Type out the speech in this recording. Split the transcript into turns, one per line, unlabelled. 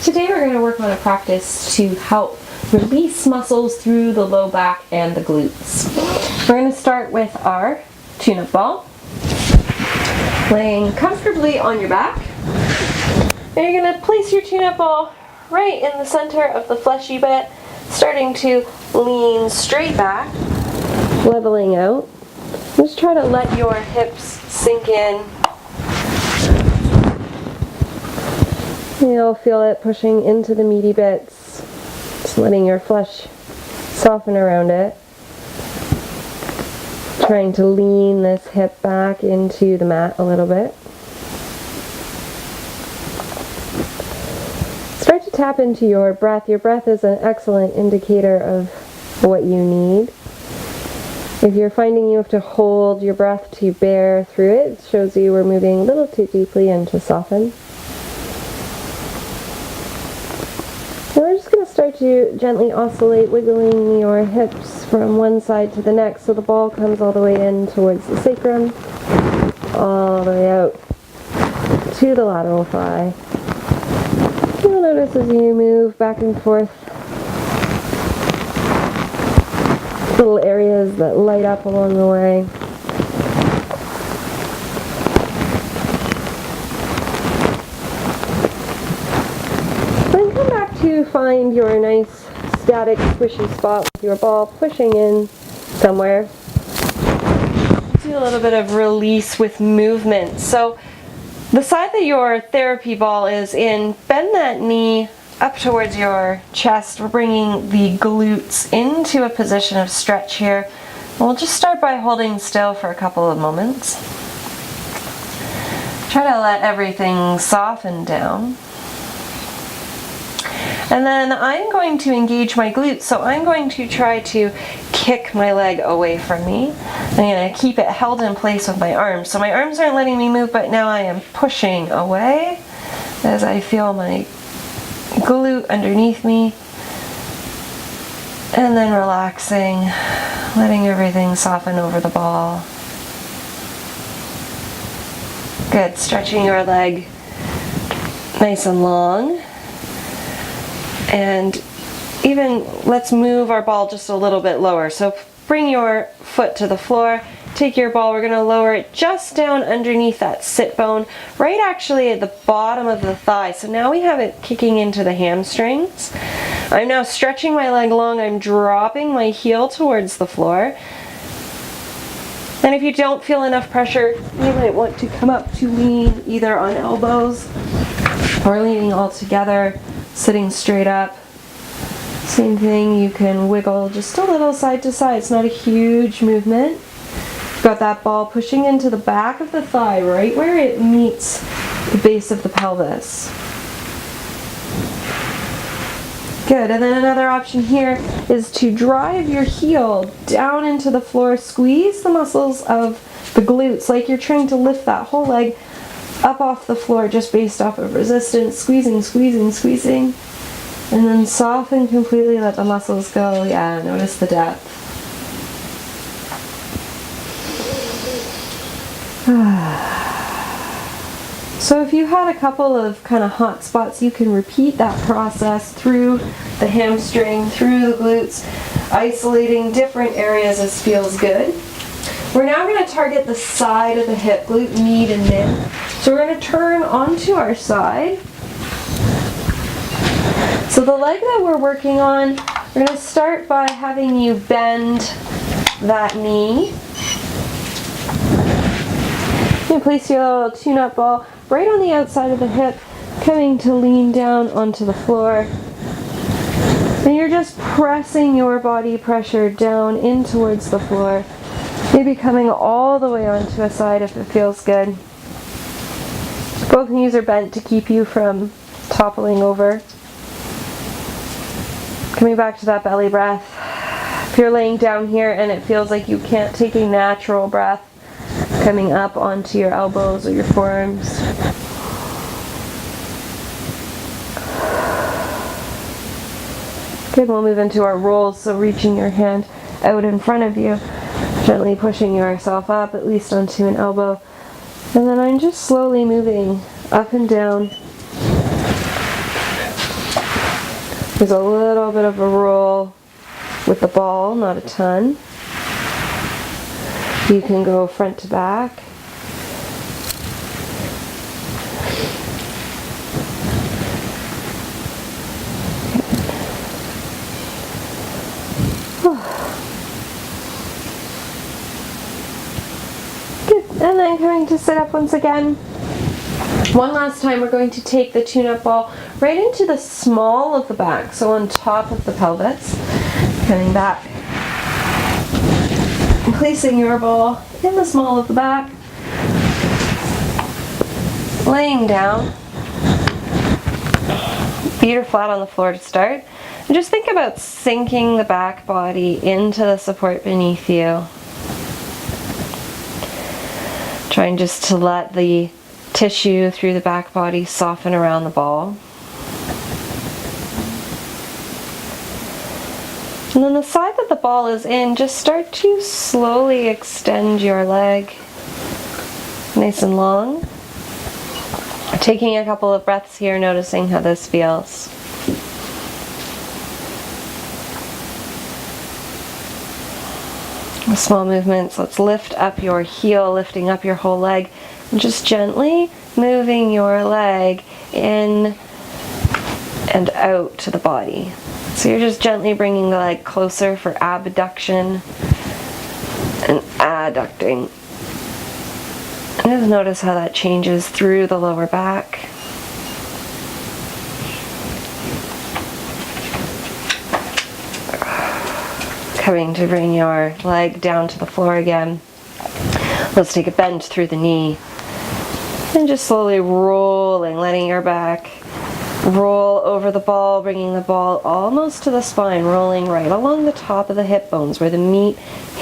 Today we're going to work on a practice to help release muscles through the low back and the glutes. We're going to start with our tune-up ball, laying comfortably on your back. And you're going to place your tune-up ball right in the center of the fleshy bit, starting to lean straight back, leveling out. Just try to let your hips sink in. You'll feel it pushing into the meaty bits, just letting your flesh soften around it. Trying to lean this hip back into the mat a little bit. Start to tap into your breath. Your breath is an excellent indicator of what you need. If you're finding you have to hold your breath to bear through it, it shows you we're moving a little too deeply and to soften. And we're just going to start to gently oscillate, wiggling your hips from one side to the next so the ball comes all the way in towards the sacrum, all the way out to the lateral thigh. You'll notice as you move back and forth, little areas that light up along the way. Then come back to find your nice static squishy spot with your ball pushing in somewhere. Do a little bit of release with movement. So the side that your therapy ball is in, bend that knee up towards your chest. We're bringing the glutes into a position of stretch here. We'll just start by holding still for a couple of moments. Try to let everything soften down. And then I'm going to engage my glutes, so I'm going to try to kick my leg away from me. I'm going to keep it held in place with my arms. So my arms aren't letting me move, but now I am pushing away as I feel my glute underneath me, and then relaxing, letting everything soften over the ball. Good, stretching your leg nice and long, and even let's move our ball just a little bit lower. So bring your foot to the floor. Take your ball, we're going to lower it just down underneath that sit bone, right actually at the bottom of the thigh. So now we have it kicking into the hamstrings. I'm now stretching my leg long, I'm dropping my heel towards the floor. And if you don't feel enough pressure, you might want to come up to lean either on elbows or leaning all together, sitting straight up. Same thing, you can wiggle just a little side to side. It's not a huge movement. Got that ball pushing into the back of the thigh, right where it meets the base of the pelvis. Good, and then another option here is to drive your heel down into the floor, squeeze the muscles of the glutes like you're trying to lift that whole leg up off the floor just based off of resistance, squeezing, squeezing, squeezing, and then soften completely, let the muscles go. Yeah, notice the depth. So if you had a couple of kind of hot spots, you can repeat that process through the hamstring, through the glutes, isolating different areas as feels good. We're now going to target the side of the hip, glute med and mid. So we're going to turn onto our side. So the leg that we're working on, we're going to start by having you bend that knee. You place your little tune-up ball right on the outside of the hip, coming to lean down onto the floor. And you're just pressing your body pressure down in towards the floor, maybe coming all the way onto a side if it feels good. Both knees are bent to keep you from toppling over. Coming back to that belly breath. If you're laying down here and it feels like you can't take a natural breath, coming up onto your elbows or your forearms. Good, we'll move into our rolls, so reaching your hand out in front of you, gently pushing yourself up at least onto an elbow. And then I'm just slowly moving up and down There's a little bit of a roll with the ball, not a ton. You can go front to back. Good. And then coming to sit up once again. One last time, we're going to take the tune-up ball right into the small of the back, so on top of the pelvis. Coming back. And placing your ball in the small of the back. Laying down. Feet are flat on the floor to start. And just think about sinking the back body into the support beneath you. Trying just to let the tissue through the back body soften around the ball. And then the side that the ball is in, just start to slowly extend your leg nice and long. Taking a couple of breaths here, noticing how this feels. Small movements. Let's lift up your heel, lifting up your whole leg, and just gently moving your leg in and out to the body. So you're just gently bringing the leg closer for abduction and adducting. And just notice how that changes through the lower back. Coming to bring your leg down to the floor again. Let's take a bend through the knee. And just slowly rolling, letting your back roll over the ball, bringing the ball almost to the spine, rolling right along the top of the hip bones where the meat